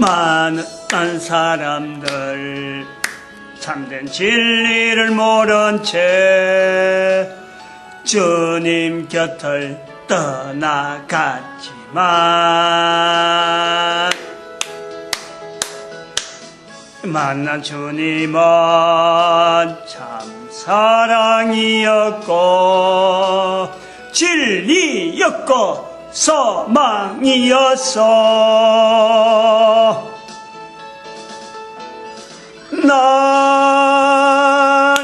많은 사람들 참된 진리를 모른 채 주님 곁을 떠나갔지만 만난 주님은 참 사랑이었고 진리였고 소망이었어. 난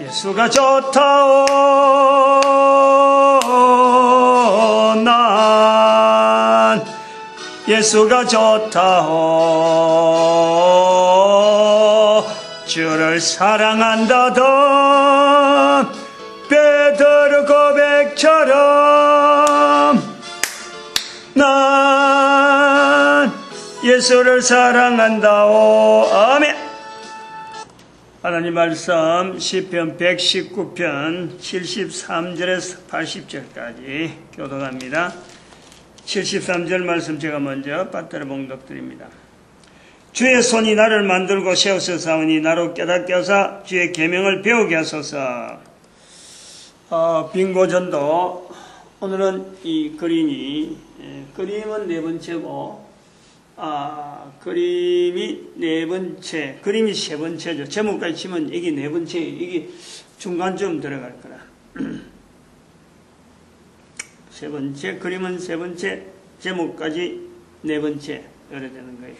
예수가 좋다오. 난 예수가 좋다오. 주를 사랑한다던 베드로 고백처럼 난 예수를 사랑한다오. 아멘. 하나님 말씀 시편 119편 73절에서 80절까지 교독합니다. 73절 말씀 제가 먼저 받들어 봉독드립니다. 주의 손이 나를 만들고 세우소서하오니 나로 깨닫게 하사 주의 계명을 배우게 하소서. 빙고전도 오늘은 이 그림은 네 번째고 그림이 네 번째, 그림이 세 번째죠. 제목까지 치면 이게 네 번째, 이게 중간쯤 들어갈 거라. 세 번째, 그림은 세 번째, 제목까지 네 번째, 이래 되는 거예요.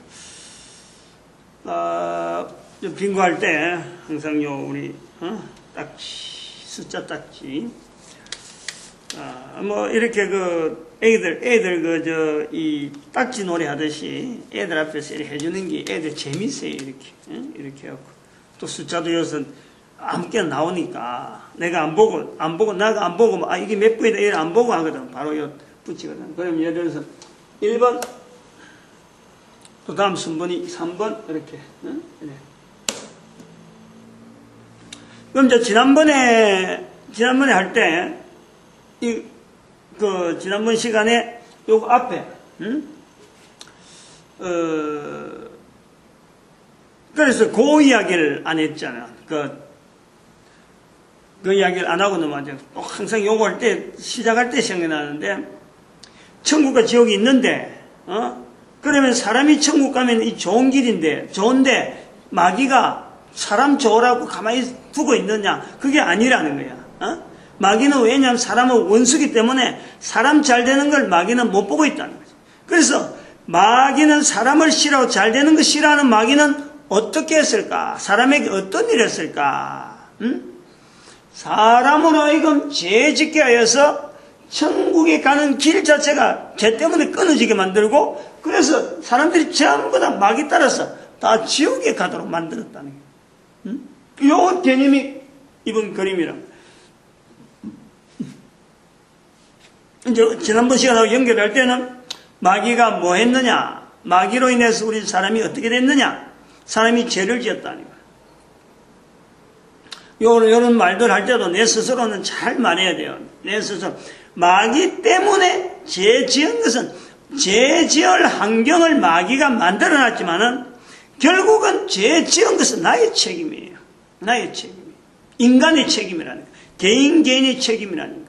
빙고할 때 항상 우리 딱지, 숫자 딱지. 이렇게 애들 이 딱지 놀이 하듯이 애들 앞에서 이렇게 해주는 게 애들 재밌어요. 이렇게 하고. 또 숫자도 요새 아무렇게나 나오니까 내가 안 보고, 나가 안 보고, 이게 몇 분이다, 이래 안 보고 하거든. 바로 붙이거든. 그럼 예를 들어서 1번, 또 다음 순번이 3번, 이렇게. 이래. 그럼 이제 지난번에 할 때, 지난번 시간에 요거 앞에, 그래서 그 이야기를 안 했잖아. 그 이야기를 안 하고 넘어가죠. 항상 요거 할 때, 시작할 때 생각나는데, 천국과 지옥이 있는데, 그러면 사람이 천국 가면 이 좋은 길인데, 좋은데, 마귀가 사람 좋으라고 가만히 두고 있느냐? 그게 아니라는 거야. 마귀는 왜냐하면 사람은 원수기 때문에 사람 잘 되는 걸 마귀는 못 보고 있다는 거죠. 그래서 마귀는 사람을 싫어하고 잘 되는 거 싫어하는 마귀는 어떻게 했을까? 사람에게 어떤 일을 했을까? 사람으로 하여금 죄 짓게 하여서 천국에 가는 길 자체가 죄 때문에 끊어지게 만들고 그래서 사람들이 전부 다 마귀 따라서 다 지옥에 가도록 만들었다는 거예요. 요 개념이 이번 그림이라고. 이제 지난번 시간하고 연결할 때는 마귀가 뭐 했느냐, 마귀로 인해서 우리 사람이 어떻게 됐느냐, 사람이 죄를 지었다는 거예요. 요런 말들 할 때도 내 스스로는 잘 말해야 돼요. 내 스스로. 마귀 때문에 죄 지은 것은 죄 지을 환경을 마귀가 만들어 놨지만은 결국은 죄 지은 것은 나의 책임이에요. 나의 책임이에요. 인간의 책임이라니까. 개인의 책임이라니까.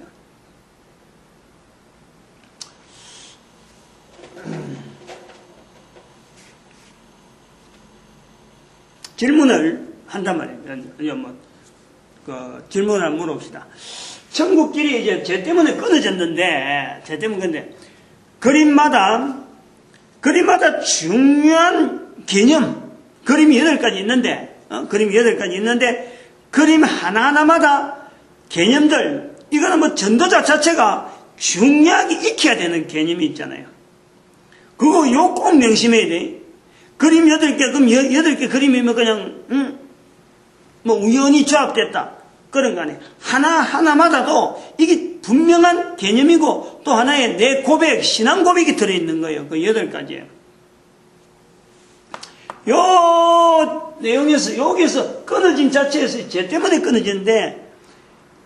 질문을 한단 말이에요. 질문을 한번 물어봅시다. 천국길이 이제 죄 때문에 끊어졌는데, 근데, 그림마다 중요한 개념, 그림이 8가지 있는데, 그림 하나하나마다 개념들, 이거는 전도자 자체가 중요하게 익혀야 되는 개념이 있잖아요. 그거 꼭 명심해야 돼. 그림 8개, 그럼 8개 그림이면 그냥, 우연히 조합됐다. 그런 거 아니에요. 하나하나마다도 이게 분명한 개념이고 또 하나의 내 고백, 신앙 고백이 들어있는 거예요. 그 8가지예요. 요 내용에서, 여기서 끊어진 자체에서 죄 때문에 끊어지는데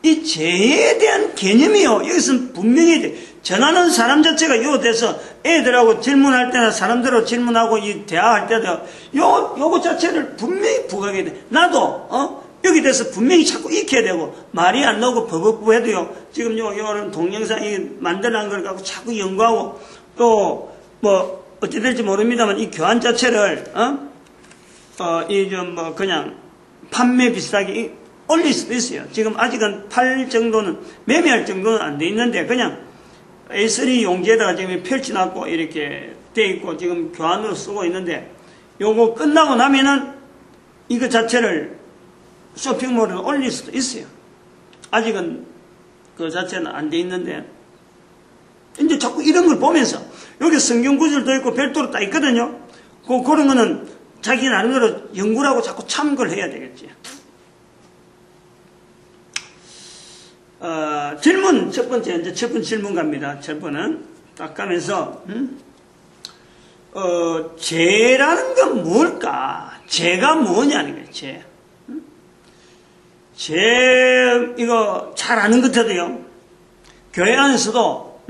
이 죄에 대한 개념이요. 여기서는 분명히 전하는 사람 자체가 요 돼서 애들하고 질문할 때나 사람들하고 질문하고 이 대화할 때도 요거 자체를 분명히 부각해야 돼. 나도, 여기 대해서 분명히 자꾸 익혀야 되고, 말이 안 나오고 버벅버벅 해도요, 지금 요런 동영상이 만들어낸 걸 갖고 자꾸 연구하고, 또, 어찌 될지 모릅니다만, 이 교환 자체를, 그냥, 판매 비슷하게 올릴 수도 있어요. 지금 아직은 팔 정도는, 매매할 정도는 안 돼 있는데, 그냥 A3 용지에다가 지금 펼쳐놨고, 이렇게 돼 있고, 지금 교환으로 쓰고 있는데, 요거 끝나고 나면은, 이거 자체를 쇼핑몰에 올릴 수도 있어요. 아직은 그 자체는 안 돼 있는데, 이제 자꾸 이런 걸 보면서, 여기 성경 구절도 있고 별도로 딱 있거든요. 그런 거는 자기 나름대로 연구를 하고 자꾸 참고를 해야 되겠지. 질문, 첫 번째, 이제 첫 번째 질문 갑니다. 첫 번은 딱 가면서, 죄라는 건 뭘까? 죄가 뭐냐는 거예요, 죄. 이거 잘 아는 것 같아도요. 교회 안에서도,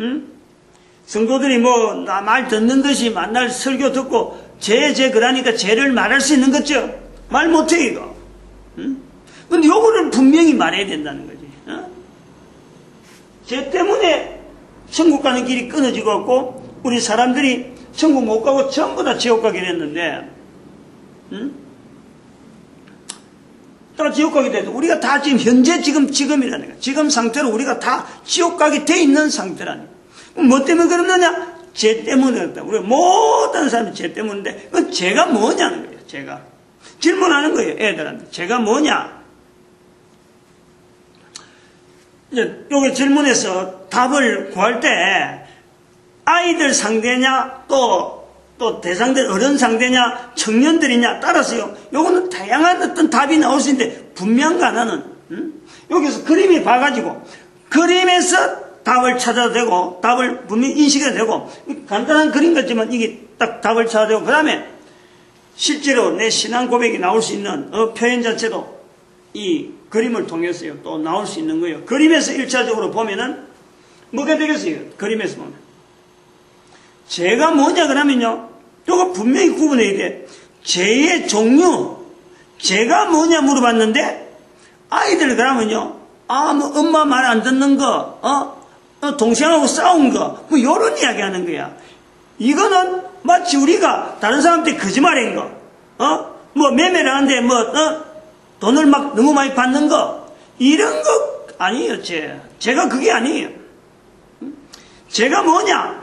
성도들이 나 말 듣는 듯이 만날 설교 듣고, 그러니까 죄를 말할 수 있는 거죠? 말 못해, 이거. 근데 요거를 분명히 말해야 된다는 거지. 죄 때문에 천국 가는 길이 끊어지고 있고, 우리 사람들이 천국 못 가고 전부 다 지옥 가게 됐는데, 다 지옥 가게 돼도 우리가 다 지금 현재 지금이라는 거야. 지금 상태로 우리가 다 지옥 가게 돼 있는 상태라는 거야. 뭐 때문에 그러느냐? 죄 때문에 그렇다. 우리 모든 사람이 죄 때문인데 그 죄가 뭐냐는 거예요. 죄가 질문하는 거예요. 애들한테 죄가 뭐냐? 이제 요게 질문해서 답을 구할 때 아이들 상대냐 또 대상들 어른 상대냐 청년들이냐 따라서요. 요거는 다양한 어떤 답이 나올 수 있는데 분명한 거 하나는 여기서 그림이 봐가지고 그림에서 답을 찾아도 되고 답을 분명히 인식해도 되고 간단한 그림 같지만 이게 딱 답을 찾아도 되고 그 다음에 실제로 내 신앙 고백이 나올 수 있는 표현 자체도 이 그림을 통해서요 또 나올 수 있는 거예요. 그림에서 1차적으로 보면은 뭐가 되겠어요? 그림에서 보면 죄가 뭐냐 그러면요 이거 분명히 구분해야 돼. 죄의 종류 죄가 뭐냐 물어봤는데 아이들 그러면요 뭐 엄마 말 안 듣는 거 동생하고 싸운 거 뭐 요런 이야기 하는 거야. 이거는 마치 우리가 다른 사람한테 거짓말한 거 뭐 매매를 하는데 돈을 막 너무 많이 받는 거 이런 거 아니에요. 죄가 그게 아니에요. 죄가 뭐냐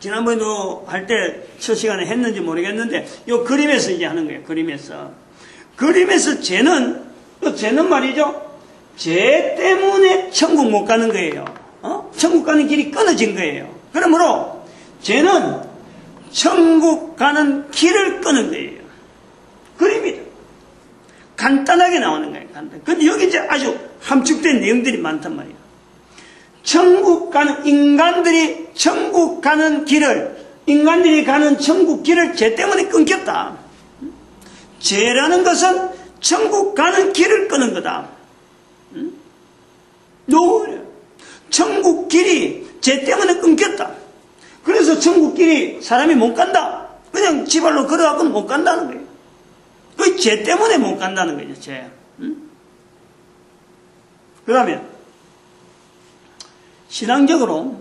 지난번에도 할 때 첫 시간에 했는지 모르겠는데 요 그림에서 이제 하는 거예요. 그림에서 죄는 말이죠. 죄 때문에 천국 못 가는 거예요. 천국 가는 길이 끊어진 거예요. 그러므로 죄는 천국 가는 길을 끄는 거예요. 그림이다. 간단하게 나오는 거예요. 근데 여기 이제 아주 함축된 내용들이 많단 말이에요. 인간들이 천국 가는 천국 길을 죄 때문에 끊겼다. 죄라는 것은 천국 가는 길을 끄는 거다. 천국 길이 죄 때문에 끊겼다. 그래서 천국 길이 사람이 못 간다. 그냥 지발로 걸어가고는 못 간다는 거예요. 그 죄 때문에 못 간다는 거죠. 죄. 그 다음에 신앙으로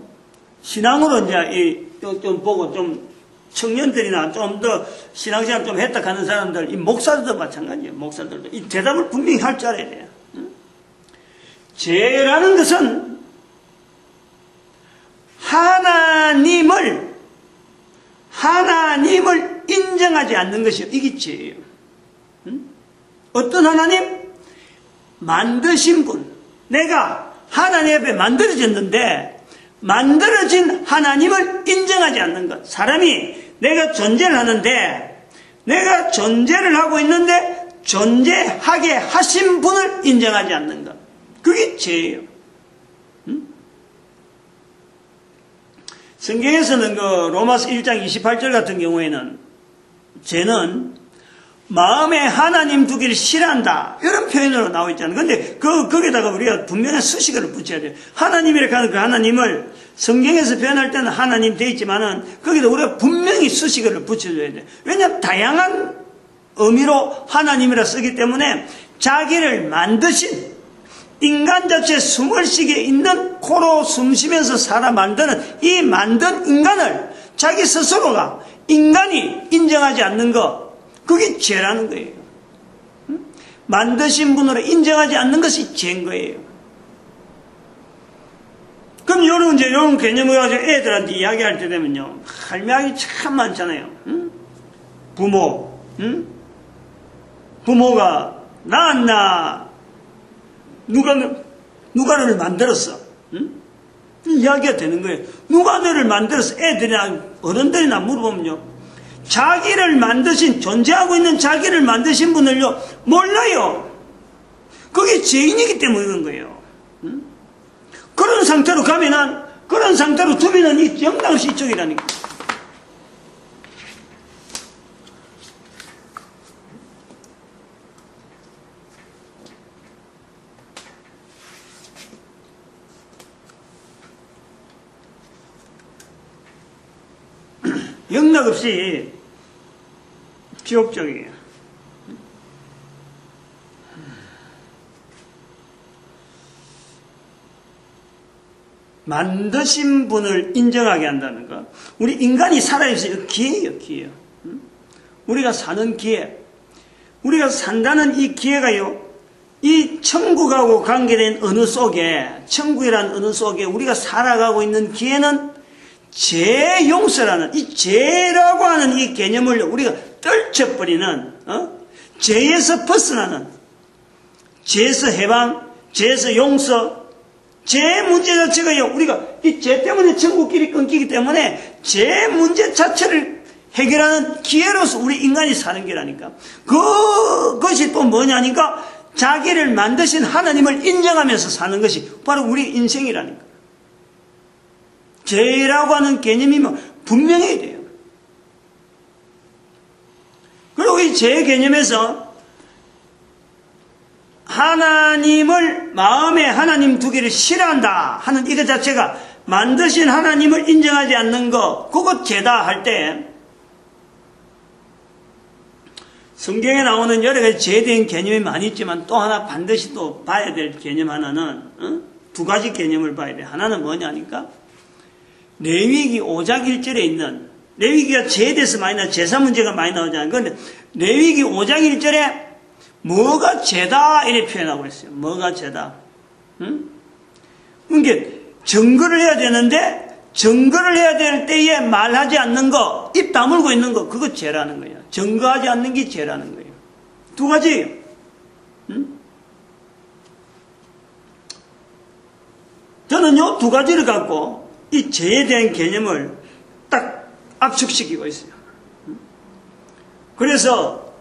이제 좀 보고 좀 청년들이나 좀 더 신앙생활 좀 했다 하는 사람들, 이 목사들도 마찬가지예요. 목사들도 이 대답을 분명히 할 줄 알아야 돼요. 죄라는 것은 하나님을 인정하지 않는 것이요. 이게 죄예요. 어떤 하나님? 만드신 분. 내가 하나님 앞에 만들어졌는데 만들어진 하나님을 인정하지 않는 것. 사람이 내가 존재를 하는데 내가 존재를 하고 있는데 존재하게 하신 분을 인정하지 않는 것. 그게 죄예요. 성경에서는 그 로마서 1장 28절 같은 경우에는 죄는 마음에 하나님 두기를 싫어한다. 이런 표현으로 나와 있잖아요. 근데 거기다가 우리가 분명한 수식어를 붙여야 돼요. 하나님이라고 하는 그 하나님을 성경에서 표현할 때는 하나님 되어 있지만은 거기다 우리가 분명히 수식어를 붙여줘야 돼요. 왜냐하면 다양한 의미로 하나님이라 쓰기 때문에 자기를 만드신 인간 자체 숨을 쉬게 있는 코로 숨 쉬면서 살아 만드는 이 만든 인간을 자기 스스로가 인간이 인정하지 않는 것, 그게 죄라는 거예요. 만드신 분으로 인정하지 않는 것이 죄인 거예요. 그럼 이런 개념을 가지고 애들한테 이야기할 때 되면요, 할매하기 참 많잖아요. 부모, 부모가 낳았나, 누가 너를 만들었어? 이야기가 되는 거예요. 누가 너를 만들었어? 애들이나 어른들이나 물어보면요, 자기를 만드신, 존재하고 있는 자기를 만드신 분을요, 몰라요. 그게 죄인이기 때문에 그런 거예요. 그런 상태로 가면은, 그런 상태로 두면은 이 정당시 이쪽이라니까. 영락 없이 지옥적이에요. 만드신 분을 인정하게 한다는 것. 우리 인간이 살아있어요. 기회예요, 기회. 우리가 사는 기회. 우리가 산다는 이 기회가요, 이 천국하고 관계된 어느 속에, 천국이라는 어느 속에 우리가 살아가고 있는 기회는 죄 용서라는, 이 죄라고 하는 이 개념을 우리가 떨쳐버리는, 죄에서 벗어나는, 죄에서 해방, 죄에서 용서, 죄 문제 자체가요, 우리가 이 죄 때문에 천국길이 끊기기 때문에 죄 문제 자체를 해결하는 기회로서 우리 인간이 사는 게라니까. 그것이 또 뭐냐니까, 자기를 만드신 하나님을 인정하면서 사는 것이 바로 우리 인생이라니까. 죄라고 하는 개념이 분명해야 돼요. 그리고 이 죄 개념에서 하나님을 마음에 하나님 두기를 싫어한다 하는 이것 자체가 만드신 하나님을 인정하지 않는 것, 그것 죄다 할 때 성경에 나오는 여러 가지 죄에 대한 개념이 많이 있지만 또 하나 반드시 또 봐야 될 개념 하나는 두 가지 개념을 봐야 돼. 하나는 뭐냐니까, 레위기 5장 1절에 있는, 레위기가 죄에 대해서 많이 나와, 제사 문제가 많이 나오잖아요. 그런데 레위기 5장 1절에 뭐가 죄다 이렇게 표현하고 있어요. 뭐가 죄다. 그러니까 증거를 해야 되는데, 증거를 해야 될 때에 말하지 않는 거, 입 다물고 있는 거, 그거 죄라는 거예요. 증거하지 않는 게 죄라는 거예요. 두 가지예요. 저는 요 두 가지를 갖고 이 죄에 대한 개념을 딱 압축시키고 있어요. 그래서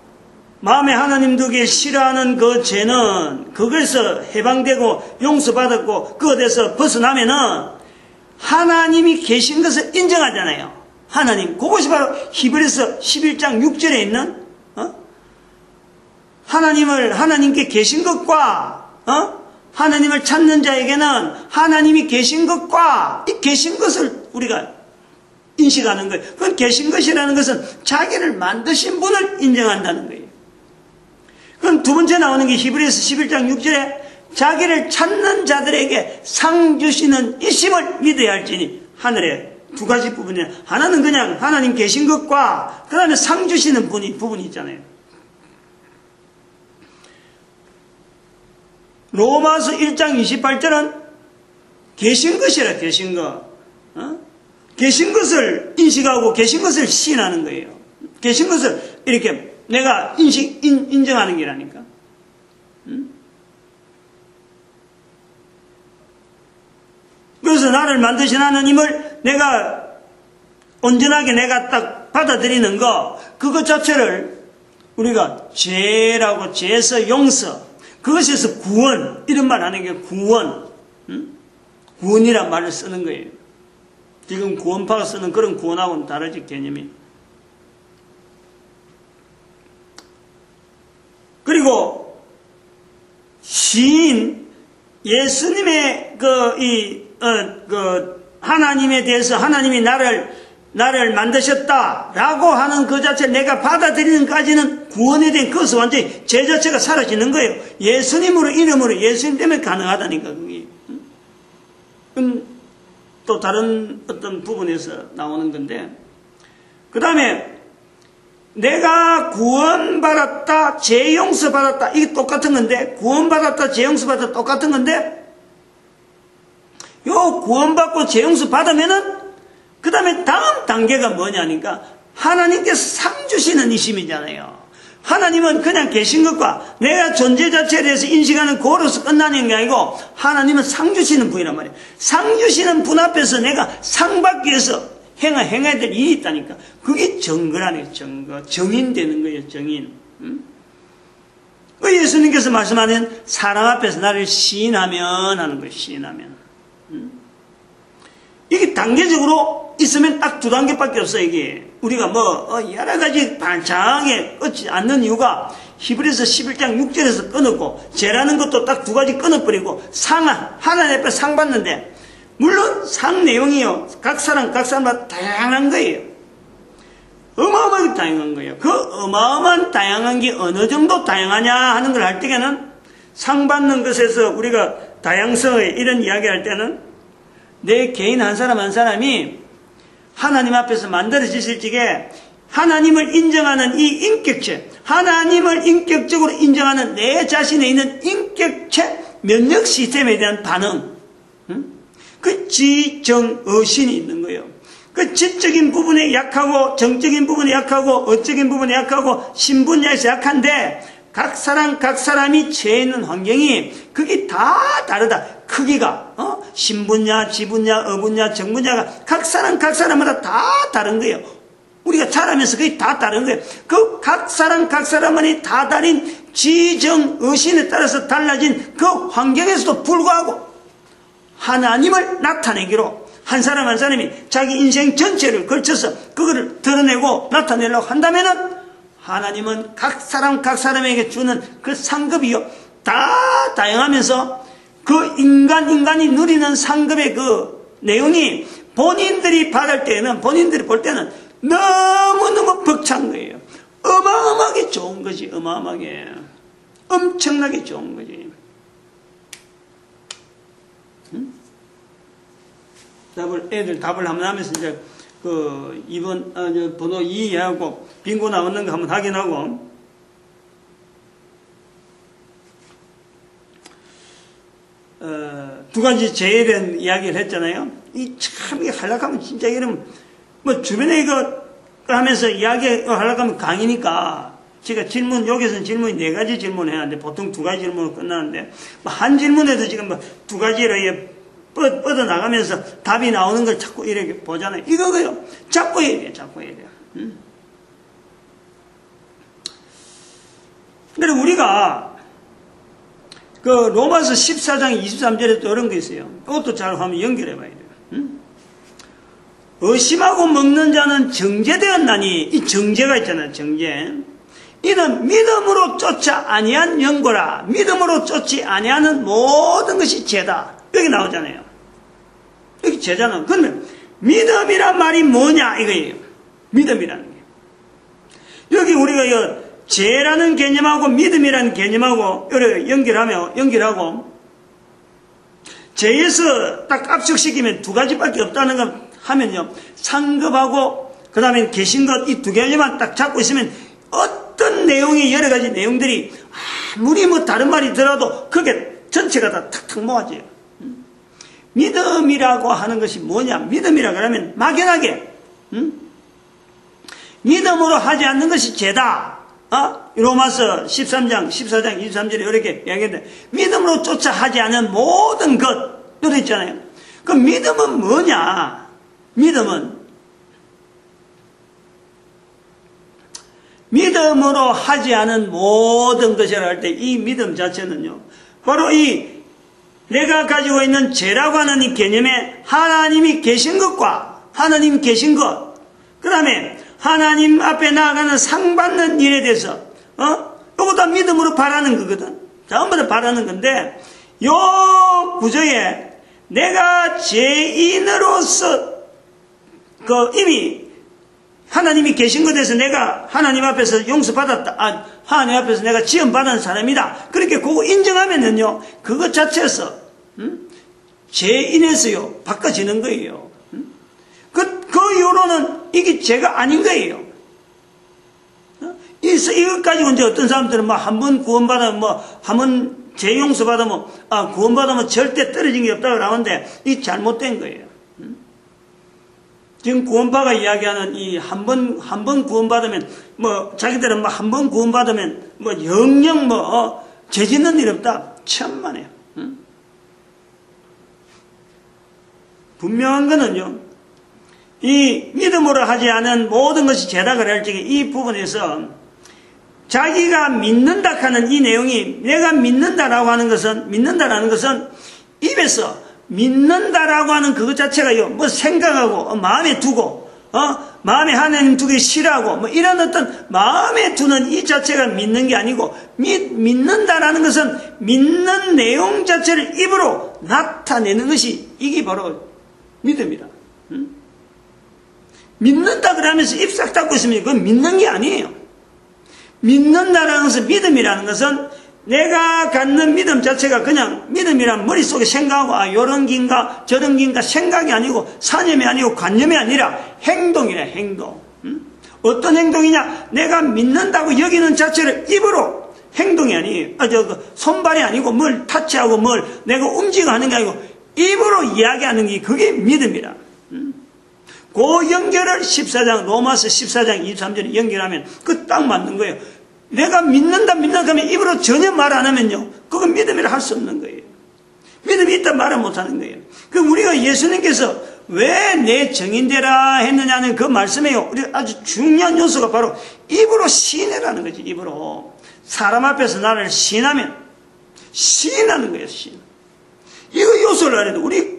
마음에 하나님 두기 싫어하는 그 죄는 그것에서 해방되고 용서받았고 그것에서 벗어나면은 하나님이 계신 것을 인정하잖아요. 하나님, 그것이 바로 히브리서 11장 6절에 있는 하나님께 계신 것과 하나님을 찾는 자에게는 하나님이 계신 것과 이 계신 것을 우리가 인식하는 거예요. 그건 계신 것이라는 것은 자기를 만드신 분을 인정한다는 거예요. 그럼 두 번째 나오는 게 히브리서 11장 6절에 자기를 찾는 자들에게 상 주시는 이심을 믿어야 할지니, 하늘에 두 가지 부분이에요. 하나는 그냥 하나님 계신 것과 그 다음에 상 주시는 부분이 있잖아요. 로마서 1장 28절은 계신 것이라, 계신 것. 계신 것을 인식하고 계신 것을 시인하는 거예요. 계신 것을 이렇게 내가 인정하는 게라니까. 그래서 나를 만드신 하나님을 내가 온전하게 내가 딱 받아들이는 거, 그것 자체를 우리가 죄라고, 죄에서 용서, 그것에서 구원, 이런 말 하는 게 구원, 구원이란 말을 쓰는 거예요. 지금 구원파가 쓰는 그런 구원하고는 다르지, 개념이. 지인 예수님의 하나님에 대해서 하나님이 나를 만드셨다라고 하는 그 자체 내가 받아들이는까지는 구원에 대한 그것은 완전히 제 자체가 사라지는 거예요. 예수님으로 이름으로 예수님 때문에 가능하다니까 그게. 또 다른 어떤 부분에서 나오는 건데 그 다음에 내가 구원받았다 죄 용서받았다 이게 똑같은 건데 구원받았다 죄 용서받았다 똑같은 건데 요 구원받고 죄 용서받으면은 그 다음에 다음 단계가 뭐냐니까 하나님께서 상 주시는 이심이잖아요. 하나님은 그냥 계신 것과 내가 존재 자체에 대해서 인식하는 그로서 끝나는 게 아니고 하나님은 상 주시는 분이란 말이에요. 상 주시는 분 앞에서 내가 상 받기 위해서 행해야 될 일이 있다니까. 그게 정거라네요. 정거. 정인되는 거예요. 정인. 그 예수님께서 말씀하는 사람 앞에서 나를 시인하면 하는 거예요. 시인하면. 이게 단계적으로 있으면 딱 두 단계밖에 없어요. 이게 우리가 여러 가지 반창하게 얻지 않는 이유가 히브리서 11장 6절에서 끊었고 죄라는 것도 딱 두 가지 끊어버리고 하나님 앞에 상 받는데 물론 상 내용이요 각 사람마다 다양한 거예요. 어마어마하게 다양한 거예요. 그 어마어마한 다양한 게 어느 정도 다양하냐 하는 걸 할 때에는 상 받는 것에서 우리가 다양성의 이런 이야기할 때는 내 개인 한 사람 한 사람이 하나님 앞에서 만들어지실 적에 하나님을 인정하는 이 인격체, 하나님을 인격적으로 인정하는 내 자신에 있는 인격체 면역 시스템에 대한 반응, 그 지정의신이 있는 거예요. 그 지적인 부분에 약하고 정적인 부분에 약하고 어적인 부분에 약하고 신분야에서 약한데 각 사람이 처해 있는 환경이 그게 다 다르다. 크기가 신분야, 지분야, 어분야, 정분야가 각 사람마다 다 다른 거예요. 우리가 자라면서 그게 다 다른 거예요. 그 각 사람만이 다 다른 지정의신에 따라서 달라진 그 환경에서도 불구하고 하나님을 나타내기로 한 사람 한 사람이 자기 인생 전체를 걸쳐서 그거를 드러내고 나타내려고 한다면은 하나님은 각 사람에게 주는 그 상급이요 다 다양하면서 그 인간이 누리는 상급의 그 내용이 본인들이 받을 때는 본인들이 볼 때는 너무너무 벅찬 거예요. 어마어마하게 좋은 거지. 어마어마하게 엄청나게 좋은 거지. 애들 답을 한번 하면서 이제 이번 번호 2하고 빙고 나오는 거 한번 확인하고 두 가지 죄에 대한 이야기를 했잖아요. 참 이게 하려고 진짜 이러면 주변에 이거 하면서 이야기하려고 하면 강의니까 제가 여기서는 질문이 4가지 질문을 해야 하는데 보통 2가지 질문으로 끝나는데 한 질문에도 지금 2가지로 뻗어나가면서 답이 나오는 걸 자꾸 이렇게 보잖아요. 이거요. 자꾸 해야 돼요. 자꾸 해야 돼요. 그래, 우리가, 로마서 14장 23절에 또 이런 거 있어요. 그것도 잘 한번 연결해 봐야 돼요. 의심하고 먹는 자는 정죄되었나니, 이 정죄가 있잖아요. 정죄. 이는 믿음으로 쫓아 아니한 연고라. 믿음으로 쫓지 아니하는 모든 것이 죄다. 여기 나오잖아요. 여기 죄잖아. 그러면 믿음이란 말이 뭐냐 이거예요. 믿음이라는 게. 여기 우리가 죄라는 개념하고 믿음이라는 개념하고 연결하고 죄에서 딱 압축시키면 2가지밖에 없다는 거 하면요. 상급하고 그 다음에 계신 것 이 2개만 딱 잡고 있으면 어떤 내용이 여러 가지 내용들이 아무리 다른 말이 들어도 그게 전체가 다 탁탁 모아져요. 믿음이라고 하는 것이 뭐냐? 믿음이라 그러면 막연하게 믿음으로 하지 않는 것이 죄다. 로마서 13장 14장 23절에 이렇게 이야기했는데 믿음으로 쫓아 하지 않은 모든 것 이렇게 있잖아요. 그 믿음은 뭐냐? 믿음으로 하지 않은 모든 것이라 할 때 이 믿음 자체는요 바로 내가 가지고 있는 죄라고 하는 이 개념에 하나님이 계신 것과 하나님 계신 것, 그 다음에 하나님 앞에 나아가는 상 받는 일에 대해서 이거 다 믿음으로 바라는 거거든. 전부 다 바라는 건데, 요 구조에 내가 죄인으로서 이미 하나님이 계신 것에서 내가 하나님 앞에서 용서받았다. 하나님 앞에서 내가 지원받은 사람이다. 그렇게 그거 인정하면은요, 그것 자체에서, 죄인에서요, 바꿔지는 거예요. 그 이후로는 이게 죄가 아닌 거예요. 이것 가지고 이제 어떤 사람들은 한 번 구원받으면 한 번 죄 용서받으면, 구원받으면 절대 떨어진 게 없다고 하는데, 이 잘못된 거예요. 지금 구원파가 이야기하는 이 한 번 구원받으면, 자기들은 한 번 구원받으면, 영영 죄 짓는 일 없다. 천만에요. 분명한 거는요, 이 믿음으로 하지 않은 모든 것이 죄다 그럴 적에 이 부분에서 자기가 믿는다 하는 이 내용이 내가 믿는다라고 하는 것은, 믿는다라는 것은 입에서 믿는다라고 하는 그것 자체가요, 생각하고, 마음에 두고, 마음에 하나님 두기 싫어하고, 이런 어떤 마음에 두는 이 자체가 믿는 게 아니고, 믿는다라는 것은 믿는 내용 자체를 입으로 나타내는 것이 이게 바로 믿음이다. 믿는다 그러면서 입 싹 닫고 있으면 그건 믿는 게 아니에요. 믿는다라는 것은, 믿음이라는 것은 내가 갖는 믿음 자체가 그냥 믿음이란 머릿속에 생각하고 요런 긴가 저런 긴가 생각이 아니고 사념이 아니고 관념이 아니라 행동이래. 행동. 어떤 행동이냐, 내가 믿는다고 여기는 자체를 입으로, 행동이 아니에요. 손발이 아니고 뭘 타치하고 뭘 내가 움직여 하는 게 아니고 입으로 이야기하는 게 그게 믿음이라. 그 연결을 14장 로마서 14장 23절에 연결하면 그 딱 맞는 거예요. 내가 믿는다 하면 입으로 전혀 말 안 하면요, 그건 믿음이라 할 수 없는 거예요. 믿음이 있다 말을 못 하는 거예요. 우리가 예수님께서 왜 내 정인되라 했느냐는 그 말씀에요, 우리 아주 중요한 요소가 바로 입으로 시인해라는 거지. 입으로 사람 앞에서 나를 시인하면 시인하는 거예요. 시인. 이거 요소를 알아야 돼. 우리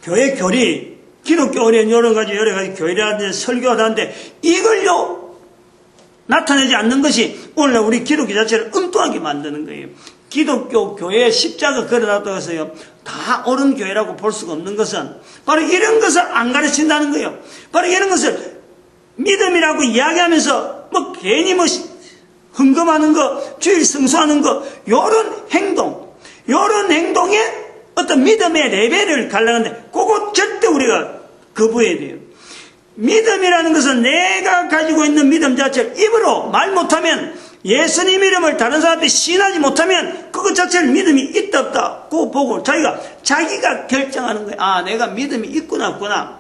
교회 교리, 기독교 어린 여러 가지 교회라든지 설교를 하는데 이걸요 나타내지 않는 것이 오늘날 우리 기독교 자체를 엉뚱하게 만드는 거예요. 기독교 교회에 십자가 걸어놨다고 해서요 다 옳은 교회라고 볼 수가 없는 것은 바로 이런 것을 안 가르친다는 거예요. 바로 이런 것을 믿음이라고 이야기하면서 괜히 헌금하는 거, 주일 성수하는 거, 요런 행동에 어떤 믿음의 레벨을 가려는데 그거 절대 우리가 거부해야 돼요. 믿음이라는 것은 내가 가지고 있는 믿음 자체를 입으로 말 못하면, 예수님 이름을 다른 사람한테 시인하지 못하면 그것 자체를 믿음이 있다 없다 그거 보고 자기가 결정하는 거예요. 내가 믿음이 있구나 없구나.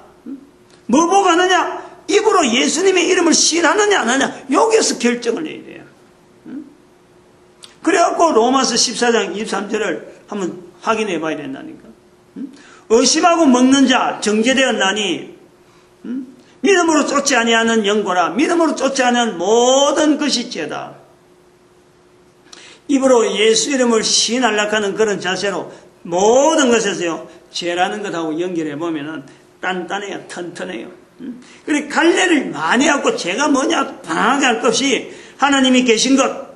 뭐 보고 하느냐? 입으로 예수님의 이름을 시인하느냐 안 하느냐, 여기서 결정을 해야 돼요. 그래갖고 로마서 14장 23절을 한번 확인해 봐야 된다니까. 의심하고 먹는 자 정죄되었나니 믿음으로 쫓지 아니하는 영고라. 믿음으로 쫓지 아니하는 모든 것이 죄다. 입으로 예수 이름을 시인하려고 하는 그런 자세로 모든 것에서요 죄라는 것하고 연결해 보면은 단단해요. 튼튼해요. 그래 갈래를 많이 하고 죄가 뭐냐 반하게 할 것 없이 하나님이 계신 것,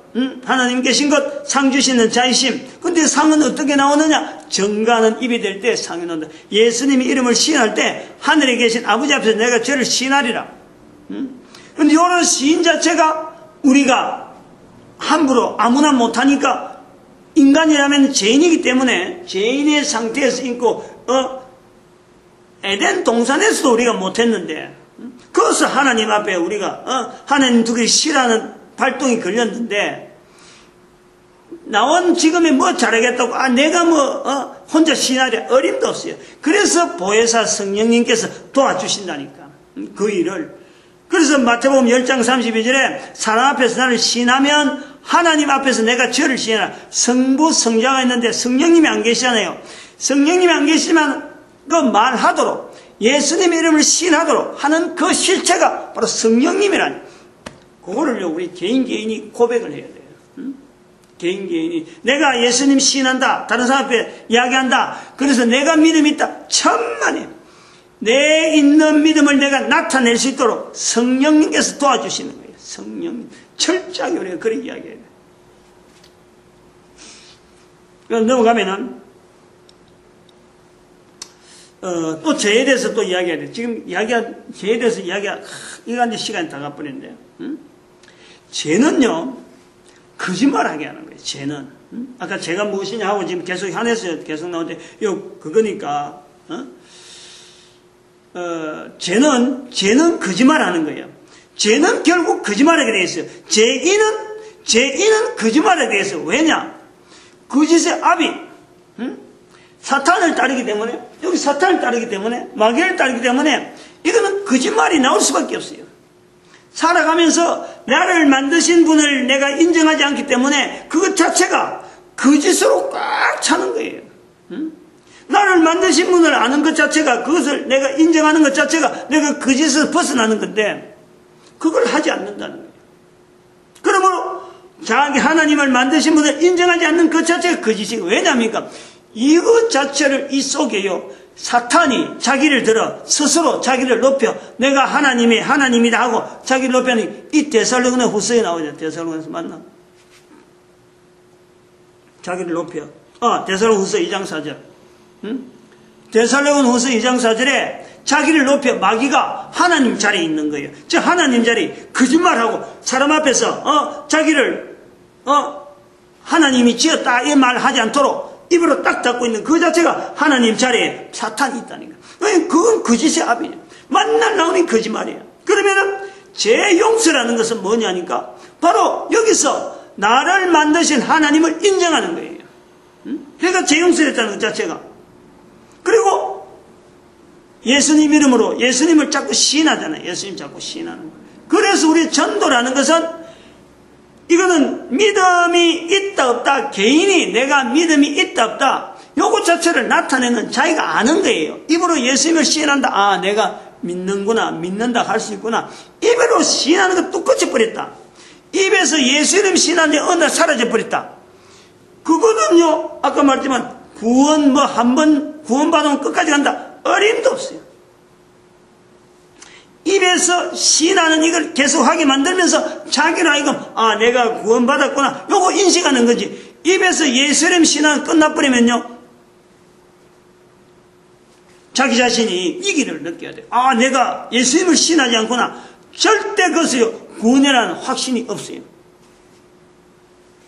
하나님 계신 것, 상 주시는 자이심. 근데 상은 어떻게 나오느냐? 정가는 입이 될 때 상이 나온다. 예수님이 이름을 시인할 때 하늘에 계신 아버지 앞에서 내가 죄를 시인하리라. 근데 이런 시인 자체가 우리가 함부로 아무나 못하니까, 인간이라면 죄인이기 때문에 죄인의 상태에서 있고 에덴 동산에서도 우리가 못했는데 그것을 하나님 앞에 우리가 하나님 두기 싫어하는 발동이 걸렸는데, 나온 지금에 뭐 잘하겠다고 내가 혼자 신하랴 어림도 없어요. 그래서 보혜사 성령님께서 도와주신다니까 그 일을. 그래서 마태복음 10장 32절에 사람 앞에서 나를 시인하면 하나님 앞에서 내가 저를 시인하라. 성부 성자가 있는데 성령님이 안 계시잖아요. 성령님이 안 계시면 그 말하도록 예수님의 이름을 시인하도록 하는 그 실체가 바로 성령님이라니. 그거를요 우리 개인이 고백을 해야 돼요. 개인이 내가 예수님 시인한다, 다른 사람 앞에 이야기한다, 그래서 내가 믿음이 있다, 천만에 내 있는 믿음을 내가 나타낼 수 있도록 성령님께서 도와주시는 거예요. 성령님 철저하게 우리가 그렇게 이야기해야 돼. 그럼 넘어가면은, 또 죄에 대해서 또 이야기해야 돼. 지금 죄에 대해서 이거 이제 시간이 다 가버렸는데, 죄는요, 거짓말하게 하는 거예요, 죄는. 아까 죄가 무엇이냐 하고 지금 계속 한해서 계속 나오는데, 그거니까, 죄는 거짓말하는 거예요. 죄는 결국 거짓말하게 돼 있어요. 죄인은 거짓말하게 돼 있어요. 왜냐? 거짓의 압이, 사탄을 따르기 때문에, 여기 사탄을 따르기 때문에, 마귀를 따르기 때문에, 이거는 거짓말이 나올 수밖에 없어요. 살아가면서 나를 만드신 분을 내가 인정하지 않기 때문에 그것 자체가 거짓으로 꽉 차는 거예요. 나를 만드신 분을 아는 것 자체가, 그것을 내가 인정하는 것 자체가 내가 거짓에서 벗어나는 건데, 그걸 하지 않는다는 거예요. 그러므로 자기 하나님을 만드신 분을 인정하지 않는 것 자체가 거짓이고, 왜냐합니까? 이것 자체를 이 속에요, 사탄이 자기를 들어 스스로 자기를 높여 내가 하나님이다 하고 자기를 높여는 이 데살로니가 후서에 나오죠. 데살로니가에서 맞나? 자기를 높여. 데살로니가 후서 2장 4절. 데살로니가 후서 2장 4절에 자기를 높여 마귀가 하나님 자리에 있는 거예요. 즉 하나님 자리 거짓말하고 사람 앞에서 자기를 하나님이 지었다 이 말 하지 않도록 입으로 딱 닫고 있는 그 자체가 하나님 자리에 사탄이 있다니까. 그건 거짓의 압이에요. 만날 나오는 거짓말이에요. 그러면은 죄 용서라는 것은 뭐냐니까 바로 여기서 나를 만드신 하나님을 인정하는 거예요. 그러니까 죄 용서했다는 것 자체가. 그리고 예수님 이름으로 예수님을 자꾸 시인하잖아요. 예수님 자꾸 시인하는 거예요. 그래서 우리 전도라는 것은 이거는 믿음이 있다 없다, 개인이 내가 믿음이 있다 없다, 요거 자체를 나타내는 자기가 아는 거예요. 입으로 예수님을 시인한다. 내가 믿는구나, 믿는다 할 수 있구나. 입으로 시인하는 거 뚝 꺼져버렸다. 입에서 예수 이름 시인하는데 어느 날 사라져버렸다. 그거는요, 아까 말했지만 한 번 구원받으면 끝까지 간다. 어림도 없어요. 입에서 시인하는 이걸 계속하게 만들면서 자기는 하여금 내가 구원받았구나 요거 인식하는 거지. 입에서 예수 이름 시인하는 끝나버리면요 자기 자신이 이기를 느껴야 돼요. 내가 예수님을 시인하지 않구나. 절대 그것을요 구원이라는 확신이 없어요.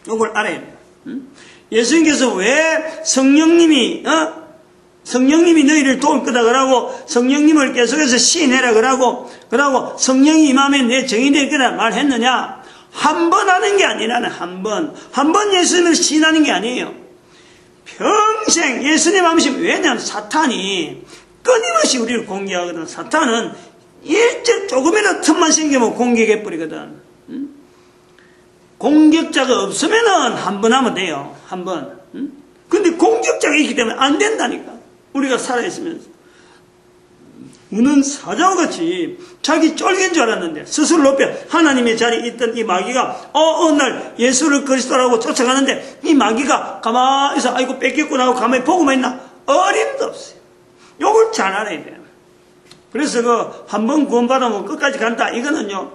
요걸 알아야 돼요. 예수님께서 왜 성령님이 너희를 도울 거다 그러고 성령님을 계속해서 시인해라 그러고 성령이 임하면 내 정이 될 거다 말했느냐? 한 번 하는 게 아니라는 한 번 예수님을 시인하는 게 아니에요. 평생 예수님 하시면, 왜냐하면 사탄이 끊임없이 우리를 공격하거든. 사탄은 일찍 조금이라도 틈만 생기면 공격해버리거든. 공격자가 없으면은 한 번 하면 돼요. 한 번. 근데 공격자가 있기 때문에 안 된다니까. 우리가 살아있으면서. 우는 사자와 같이 자기 쫄긴 줄 알았는데 스스로 높여 하나님의 자리에 있던 이 마귀가 어느 날 예수를 그리스도라고 쫓아가는데 이 마귀가 가만히 있어 아이고 뺏겼구나 하고 가만히 보고만 있나? 어림도 없어요. 요걸 잘 알아야 돼요. 그래서 한 번 구원받으면 끝까지 간다. 이거는요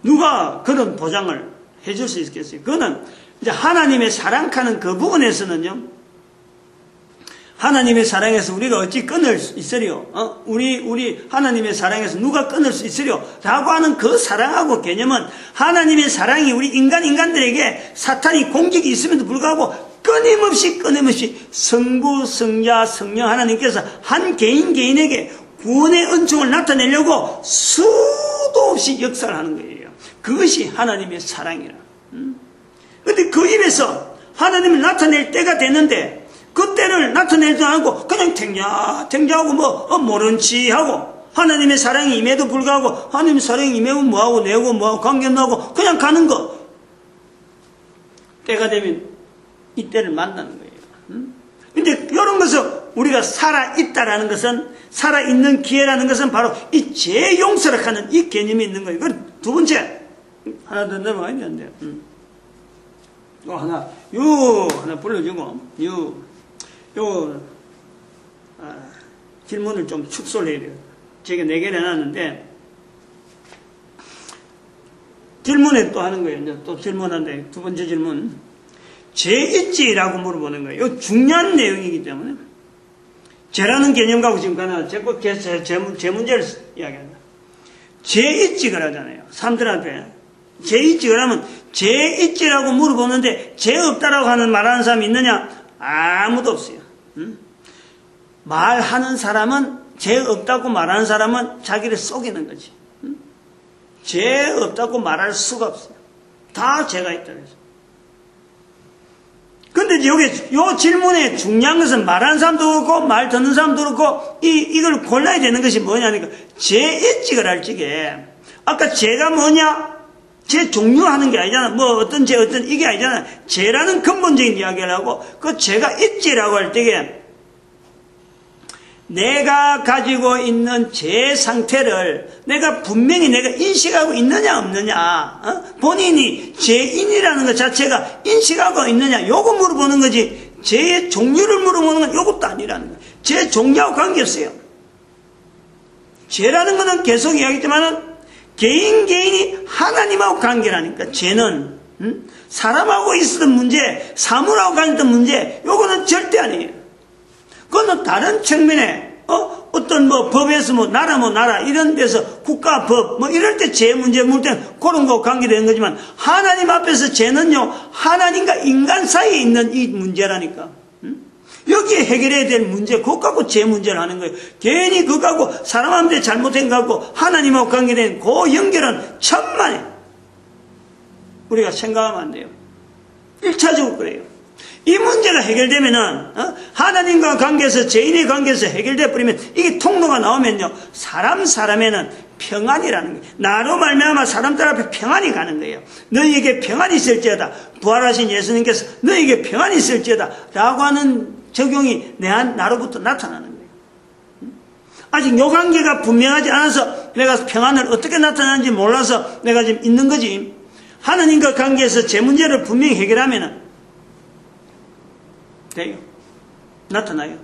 누가 그런 보장을 해줄 수 있겠어요? 그거는 이제 하나님의 사랑하는 그 부분에서는요, 하나님의 사랑에서 우리가 어찌 끊을 수 있으려? 우리 하나님의 사랑에서 누가 끊을 수 있으려? 라고 하는 그 사랑하고 개념은 하나님의 사랑이 우리 인간들에게 사탄이 공격이 있음에도 불구하고 끊임없이 성부, 성자, 성령 하나님께서 한 개인에게 구원의 은총을 나타내려고 수도 없이 역사를 하는 거예요. 그것이 하나님의 사랑이라. 근데 그 입에서 하나님을 나타낼 때가 됐는데 그때를 나타내지도 않고 그냥 탱자하고 모른 치 하고 하나님의 사랑이 임해도 불구하고 하나님의 사랑이 임하면 뭐하고 내고 뭐하고 관계나고 그냥 가는 거. 때가 되면 이때를 만나는 거예요. 근데 이런 것을 우리가 살아있다라는 것은 살아있는 기회라는 것은 바로 이 죄 용서를 하는 이 개념이 있는 거예요. 그럼 두 번째 하나 더 넘어가야 되는데 하나 불러주고 질문을 좀 축소를 해야 돼요. 제가 4개를 해놨는데 질문에 또 하는 거예요. 이제 또 질문한데, 두 번째 질문. 죄 있지라고 물어보는 거예요. 이거 중요한 내용이기 때문에. 죄라는 개념 갖고 지금 가나, 제 문제를 이야기한다. 죄 있지 그러잖아요. 사람들한테. 죄 있지 그러면, 죄 있지라고 물어보는데, 죄 없다라고 하는 말하는 사람이 있느냐? 아무도 없어요. 말하는 사람은, 죄 없다고 말하는 사람은 자기를 속이는 거지. 죄 없다고 말할 수가 없어요. 다 죄가 있다 그래서. 근데 여기, 요 질문에 중요한 것은 말하는 사람도 그렇고, 말 듣는 사람도 그렇고, 이걸 골라야 되는 것이 뭐냐니까, 죄 있지 그럴 적에, 아까 죄가 뭐냐? 죄 종류하는 게 아니잖아. 뭐 어떤 죄, 이게 아니잖아. 죄라는 근본적인 이야기를 하고, 그 죄가 있지라고 할 때에, 내가 가지고 있는 죄 상태를 내가 분명히 내가 인식하고 있느냐 없느냐, 본인이 죄인이라는 것 자체가 인식하고 있느냐, 요거 물어보는 거지. 죄의 종류를 물어보는 건 요것도 아니라는 거예요. 죄 종류하고 관계없어요. 죄라는 거는 계속 이야기했지만은 개인이 하나님하고 관계라니까. 죄는 사람하고 있었던 문제, 사물하고 관계했던 문제, 요거는 절대 아니에요. 그거는 다른 측면에, 어떤 법에서 나라 이런 데서 국가 법, 이럴 때 죄 문제 물 때는 그런 거 관계되는 거지만, 하나님 앞에서 죄는요, 하나님과 인간 사이에 있는 이 문제라니까. 여기에 해결해야 될 문제, 그것 갖고 죄 문제를 하는 거예요. 괜히 그것 갖고 사람한테 잘못된 거 갖고 하나님하고 관계된 그 연결은 천만에 우리가 생각하면 안 돼요. 1차적으로 그래요. 이 문제가 해결되면은, 하나님과 관계에서, 죄인의 관계에서 해결돼 버리면, 이게 통로가 나오면요, 사람에는 평안이라는 거예요. 나로 말미암아 사람들 앞에 평안이 가는 거예요. 너희에게 평안이 있을지어다. 부활하신 예수님께서 너희에게 평안이 있을지어다. 라고 하는 적용이 나로부터 나타나는 거예요. 아직 요 관계가 분명하지 않아서 내가 평안을 어떻게 나타나는지 몰라서 내가 지금 있는 거지. 하나님과 관계에서 제 문제를 분명히 해결하면은, 돼요. 나타나요.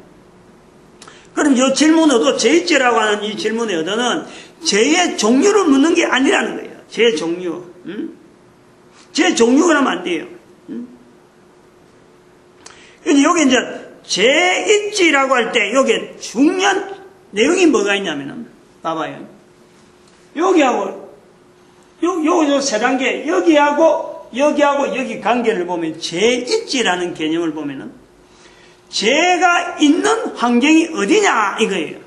그럼 이 질문어도 죄죄라고 하는 이 질문의 의도는 죄의 종류를 묻는 게 아니라는 거예요. 죄의 종류. 죄의 종류 그러면 안 돼요. 근데 여기 이제 죄 있지라고 할 때 여기에 중요한 내용이 뭐가 있냐면은, 봐봐요. 여기하고, 요 세 단계, 여기하고 여기 관계를 보면 죄 있지라는 개념을 보면은, 죄가 있는 환경이 어디냐 이거예요.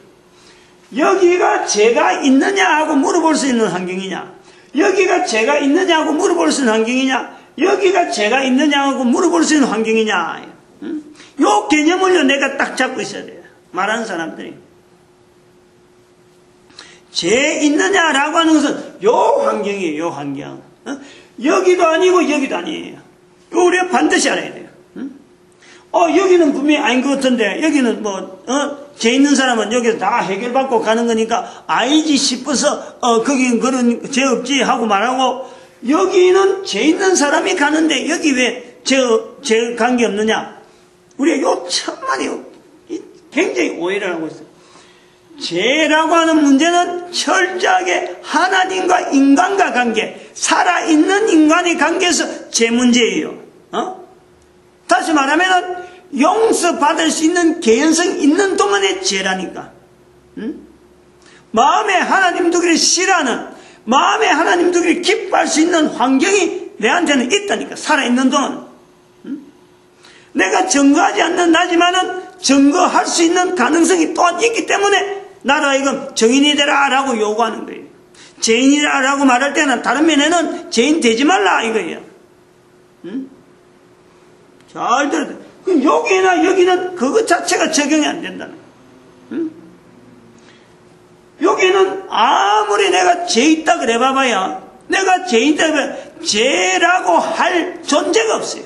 여기가 죄가 있느냐 하고 물어볼 수 있는 환경이냐, 여기가 죄가 있느냐 하고 물어볼 수 있는 환경이냐, 여기가 죄가 있느냐 하고 물어볼 수 있는 환경이냐, 요 개념을요 내가 딱 잡고 있어야 돼요. 말하는 사람들이 죄 있느냐라고 하는 것은 요 환경이에요. 요 환경. 여기도 아니고 여기도 아니에요. 이거 우리가 반드시 알아야 돼요. 여기는 분명히 아닌 것 같은데, 여기는 죄 있는 사람은 여기서 다 해결받고 가는 거니까, 아니지 싶어서, 거긴 그런 죄 없지 하고 말하고, 여기는 죄 있는 사람이 가는데, 여기 왜 죄 관계 없느냐? 우리가 요 천만이 굉장히 오해를 하고 있어요. 죄라고 하는 문제는 철저하게 하나님과 인간과 관계, 살아있는 인간의 관계에서 죄 문제예요. 다시 말하면은 용서받을 수 있는 개연성 있는 동안의 죄라니까. 마음에 하나님들이 싫어하는, 마음에 하나님들이 기뻐할 수 있는 환경이 내한테는 있다니까. 살아있는 동안. 내가 증거하지 않는 나지만은 증거할 수 있는 가능성이 또한 있기 때문에 나로 하여금 정인이 되라 라고 요구하는 거예요. 죄인이라고 말할 때는 다른 면에는 죄인 되지 말라 이거예요. 잘 들어야 돼. 그럼 여기나 여기는 그것 자체가 적용이 안 된다는 거예요. 여기는 아무리 내가 죄 있다 그래 봐봐야, 내가 죄 있다 그래, 죄라고 할 존재가 없어요.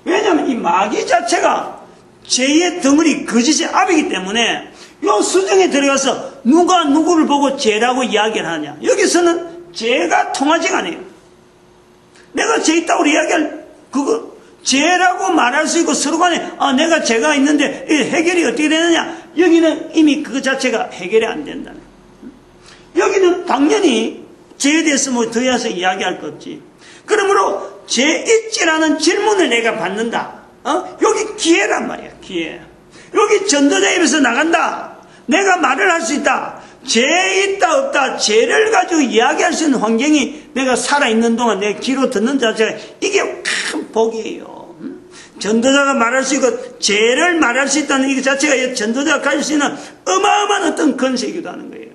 왜냐하면 이 마귀 자체가 죄의 덩어리, 거짓의 압이기 때문에 요 수정에 들어가서 누가 누구를 보고 죄라고 이야기를 하냐, 여기서는 죄가 통하지가 않아요. 내가 죄 있다고 이야기할 그거 죄라고 말할 수 있고, 서로 간에 내가 죄가 있는데 해결이 어떻게 되느냐, 여기는 이미 그거 자체가 해결이 안 된다는. 여기는 당연히 죄에 대해서 뭐 더 이상 이야기할 거 없지. 그러므로 죄 있지라는 질문을 내가 받는다. 여기 기회란 말이야, 기회. 여기 전도자 입에서 나간다. 내가 말을 할 수 있다. 죄 있다 없다 죄를 가지고 이야기할 수 있는 환경이 내가 살아있는 동안 내 귀로 듣는 자체가 이게 큰 복이에요. 전도자가 말할 수 있고 죄를 말할 수 있다는 이 자체가 전도자가 가질 수 있는 어마어마한 어떤 건세이기도 하는 거예요.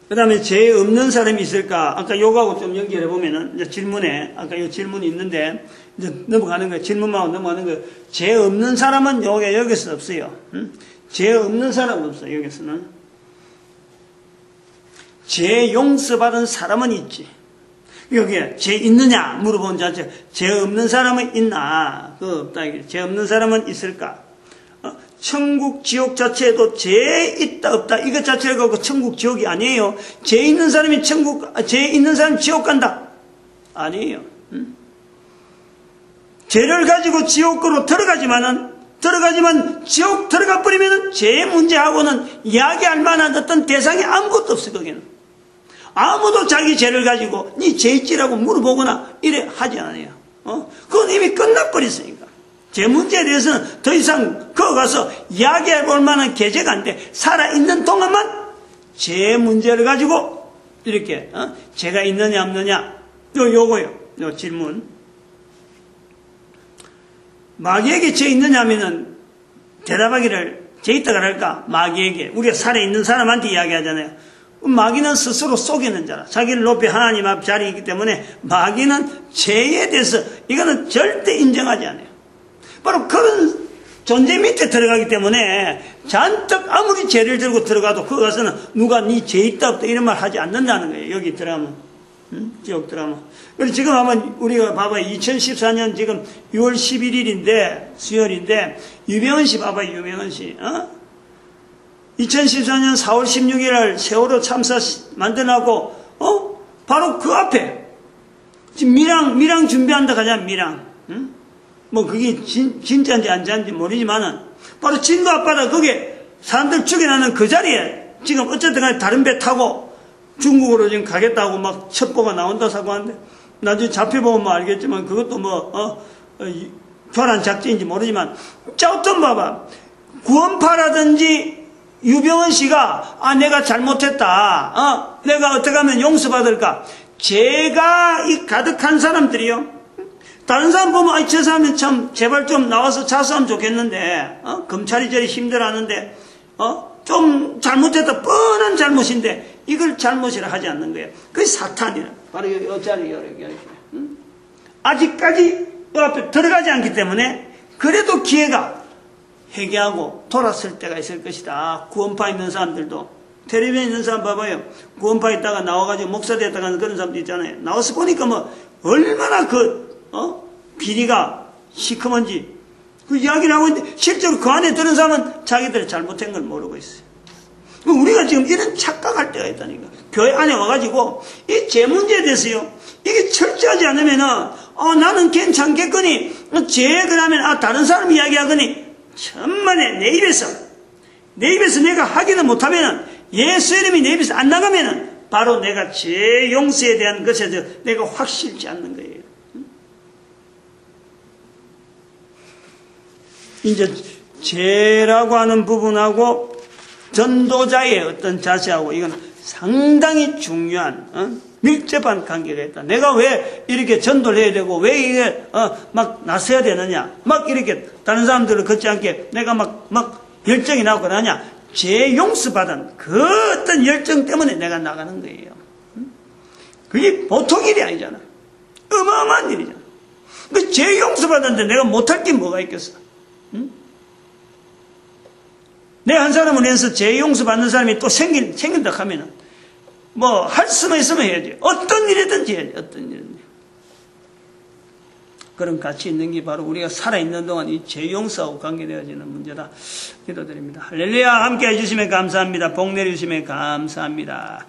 그 다음에 죄 없는 사람이 있을까? 아까 요거하고 좀 연결해 보면은, 이제 질문에, 아까 요 질문이 있는데, 이제 넘어가는 거예요. 질문하고 넘어가는 거예요. 죄 없는 사람은 여기서 없어요. 죄 없는 사람은 없어요, 여기서는. 죄 용서받은 사람은 있지. 여기에 죄 있느냐 물어본 자체, 죄 없는 사람은 있나? 그거 없다. 죄 없는 사람은 있을까? 천국, 지옥 자체에도 죄 있다, 없다. 이것 자체가 천국, 지옥이 아니에요. 죄 있는 사람이 죄 있는 사람이 지옥 간다. 아니에요. 죄를 가지고 지옥으로 들어가지만 지옥 들어가 버리면 죄 문제하고는 이야기할 만한 어떤 대상이 아무것도 없어, 거기는. 아무도 자기 죄를 가지고, 니 죄 있지라고 물어보거나, 이래 하지 않아요. 그건 이미 끝나버렸으니까. 제 문제에 대해서는 더 이상 거기 가서 이야기해 볼 만한 계제가 안 돼. 살아있는 동안만 제 문제를 가지고 이렇게 죄가 있느냐 없느냐 요거요. 요 질문. 마귀에게 죄 있느냐 하면은 대답하기를 죄 있다 그럴까? 마귀에게. 우리가 살아있는 사람한테 이야기하잖아요. 마귀는 스스로 속이는 자라. 자기를 높이 하나님 앞 자리에 있기 때문에 마귀는 죄에 대해서 이거는 절대 인정하지 않아요. 바로 그런 존재 밑에 들어가기 때문에 잔뜩 아무리 죄를 들고 들어가도 거기 가서는 누가 니 죄 있다 없다 이런 말 하지 않는다는 거예요. 여기 들어가면. 지옥 들어가면. 그리고 지금 한번 우리가 봐봐요. 2014년 지금 6월 11일인데 수요일인데 유병헌 씨 봐봐요. 유병헌 씨. 2014년 4월 16일 세월호 참사 만들어놨고 바로 그 앞에 지금 밀양 준비한다 가잖아. 밀양. 뭐 그게 진짜인지 안 진짜인지 모르지만은 바로 진도 앞바다 거기에 사람들 죽여놓는 그 자리에 지금 어쨌든 간에 다른 배 타고 중국으로 지금 가겠다고 막 첩보가 나온다 사고 하는데 나중에 잡혀보면 뭐 알겠지만 그것도 뭐 교란 작전인지 모르지만 어떤 봐봐. 구원파라든지 유병헌 씨가 내가 잘못했다. 내가 어떻게 하면 용서받을까. 죄가 가득한 사람들이요. 다른 사람 보면 저 사람은 참 제발 좀 나와서 자수하면 좋겠는데 검찰이 저리 힘들어하는데 좀 잘못했다. 뻔한 잘못인데 이걸 잘못이라 하지 않는 거예요. 그게 사탄이라. 바로 이 자리에 여기. 아직까지 이 앞에 들어가지 않기 때문에 그래도 기회가 회개하고 돌았을 때가 있을 것이다. 구원파 있는 사람들도 텔레비전에 있는 사람 봐봐요. 구원파 있다가 나와가지고 목사 됐다가 그런 사람도 있잖아요. 나와서 보니까 뭐 얼마나 비리가 시커먼지 그 이야기를 하고 있는데 실제로 그 안에 드는 사람은 자기들이 잘못한 걸 모르고 있어요. 우리가 지금 이런 착각할 때가 있다니까. 교회 안에 와가지고 이 죄 문제에 대해서요. 이게 철저하지 않으면은 나는 괜찮겠거니 죄 그러면 다른 사람 이야기하거니 천만에 내 입에서 내가 하기는 못하면은 예수 이름이 내 입에서 안 나가면은 바로 내가 죄 용서에 대한 것에 대해서 내가 확실치 않는 거예요. 이제 죄라고 하는 부분하고 전도자의 어떤 자세하고 이건 상당히 중요한 밀접한 관계가 있다. 내가 왜 이렇게 전도를 해야 되고 왜 이게 막 나서야 되느냐. 막 이렇게 다른 사람들을 걷지 않게 내가 막 열정이 나고 나냐. 죄 용서받은 그 어떤 열정 때문에 내가 나가는 거예요. 그게 보통 일이 아니잖아. 어마어마한 일이잖아. 그 죄 용서받았는데 내가 못할 게 뭐가 있겠어. 내가 한 사람을 위해서 죄 용서받는 사람이 또 생긴다 하면은 뭐 할 수만 있으면 해야지. 어떤 일이든지 해야지. 어떤 일이든지. 그런 가치 있는 게 바로 우리가 살아있는 동안 이 죄 용서하고 관계되어지는 문제다. 기도드립니다. 할렐루야. 함께 해주시면 감사합니다. 복 내려주시면 감사합니다.